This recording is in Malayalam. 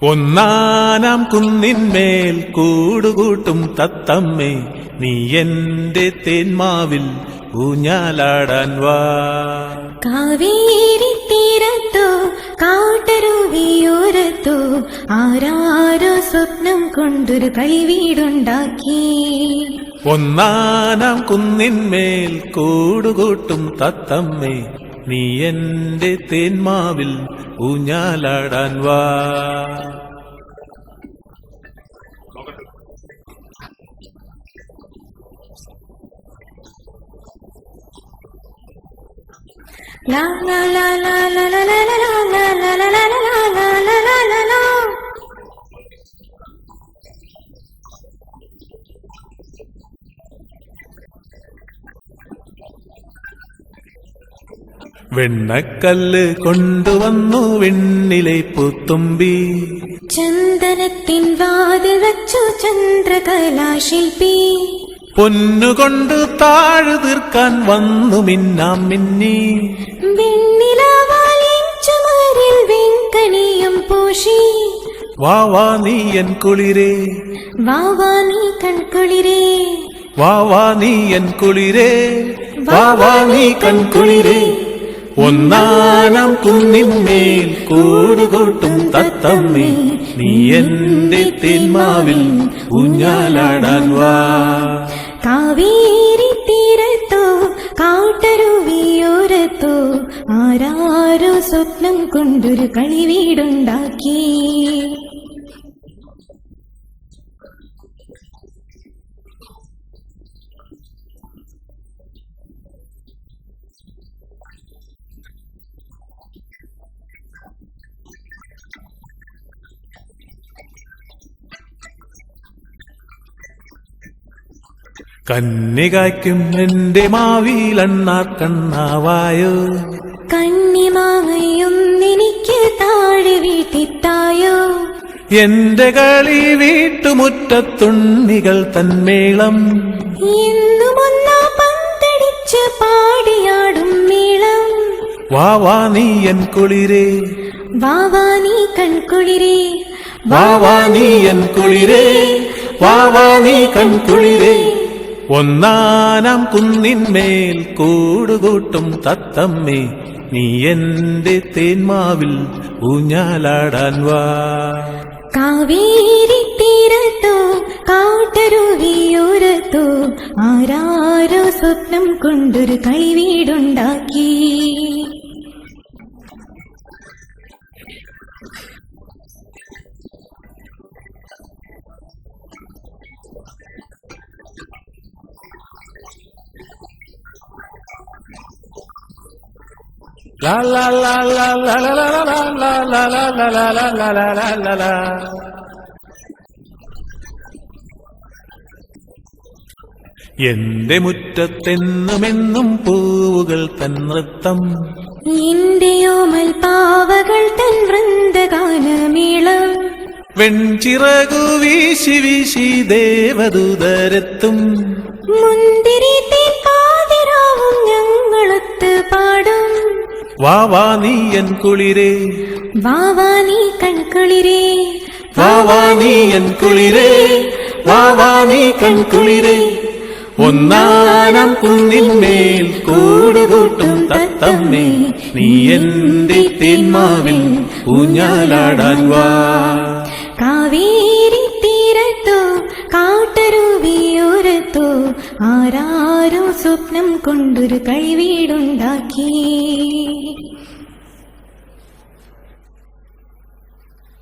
ഒന്നാനാം കുന്നിന്മേൽ കൂടുകൂട്ടും തത്തമ്മേ, നീ എന്റെ തേന്മാവിൽ ഊഞ്ഞാലാടാൻ വാ. കാവേരി തീരത്തോ കാട്ടരുവിയോരത്തോ ആരാരോ സ്വപ്നം കൊണ്ടൊരു കളിവീടുണ്ടാക്കി. ഒന്നാനാം കുന്നിന്മേൽ കൂടുകൂട്ടും തത്തമ്മേ, നീ എന്റെ തേന്മാവിൽ ഊഞ്ഞാലാടാൻ വാ. ലാ ലാ ലാ ലാ ലാ ലാ ലാ ലാ ലാ ലാ ലാ ലാ ലാ ലാ ലാ ലാ. വെണ്ണക്കല്ല് കൊണ്ടുവന്നു വെണ്ണിലെ പൂത്തുമ്പി, ചന്ദനത്തിൻ വാതിൽ വച്ചു ചന്ദ്രകലാശില്പി. പൊന്നുകൊണ്ട് താഴു തീർക്കാൻ വന്നു മിന്നാം മിന്നി. വെണ്ണിലാവാലിൻ ചുമരിൽ വെങ്കണിയും പൂശി. വാ വാ നീ എൻ കുളിരേ, വാ വാ നീ കൺകുളിരേ, വാ വാ നീ എൻ കുളിരേ, വാ വാ നീ കൺകുളിരേ. ഒന്നാനാം കുന്നിന്മേൽ കൂടുകൂട്ടും തത്തമ്മേ, നീ എന്റെ തേന്മാവിൽ ഊഞ്ഞാലാടാൻ വാ. കാവേരി തീരത്തോ കാട്ടരുവിയോരത്തോ ആരാരോ സ്വപ്നം കൊണ്ടൊരു കളിവീടുണ്ടാക്കി. കന്നികായ്ക്കും എന്റെ മാവിലെണ്ണാർ കണ്ണാവായോ. കന്നിമാങ്ങയൊന്നെനിക്ക് താഴെ വീട്ടിത്തായോ. എന്റെ കളി വീട്ടുമുറ്റത്തുണ്ണികൾ തന്മേളം. എന്നുമൊന്നാ പന്തടിച്ച് പാടിയാടും മേളം. വാ വാ നീ എൻ കുളിരേ, വാ വാ നീ കൺകുളിരേ, വാ വാ നീ എൻ കുളിരേ, വാ വാ നീ കൺകുളിരേ. ഒന്നാനാം കുന്നിന്മേൽ കൂടുകൂട്ടും തത്തമ്മേ, നീ എന്റെ തേന്മാവിൽ ഊഞ്ഞാലാടാൻ വാ. കാവേരി തീരത്തോ കാട്ടരുവിയോരത്തോ ആരാരോ സ്വപ്നം കൊണ്ടൊരു കളിവീടുണ്ടാക്കി. La la la la la la la la la la la la la la la la la la. എന്റെ മുറ്റത്തെന്നുമെന്നും പൂവുകൾ തൻ നൃത്തം. എന്റെയോമൽ പാവകൾ തൻ വൃന്ദഗാനമേളം. വെൺചിറകു വീശി വീശി ദേവദൂതരെത്തും. മുന്തിരി തേൻ പാതിരാവും ഞങ്ങളൊത്ത് പാടും. വാ വാ നീ എൻ കുളിരേ, വാ വാ നീ കൺകുളിരേ, വാ വാ നീ എൻ കുളിരേ, വാ വാ നീ കൺകുളിരേ. ഒന്നാനാം കുന്നിന്മേൽ കൂടുകൂട്ടും തത്തമ്മേ, നീ എന്റെ തേന്മാവിൽ ഊഞ്ഞാലാടാൻ വാ. കാവേരി തീരത്തോ കാട്ടരുവിയോരത്തോ ആരാരോ സ്വപ്നം കൊണ്ടൊരു കളിവീടുണ്ടാക്കി.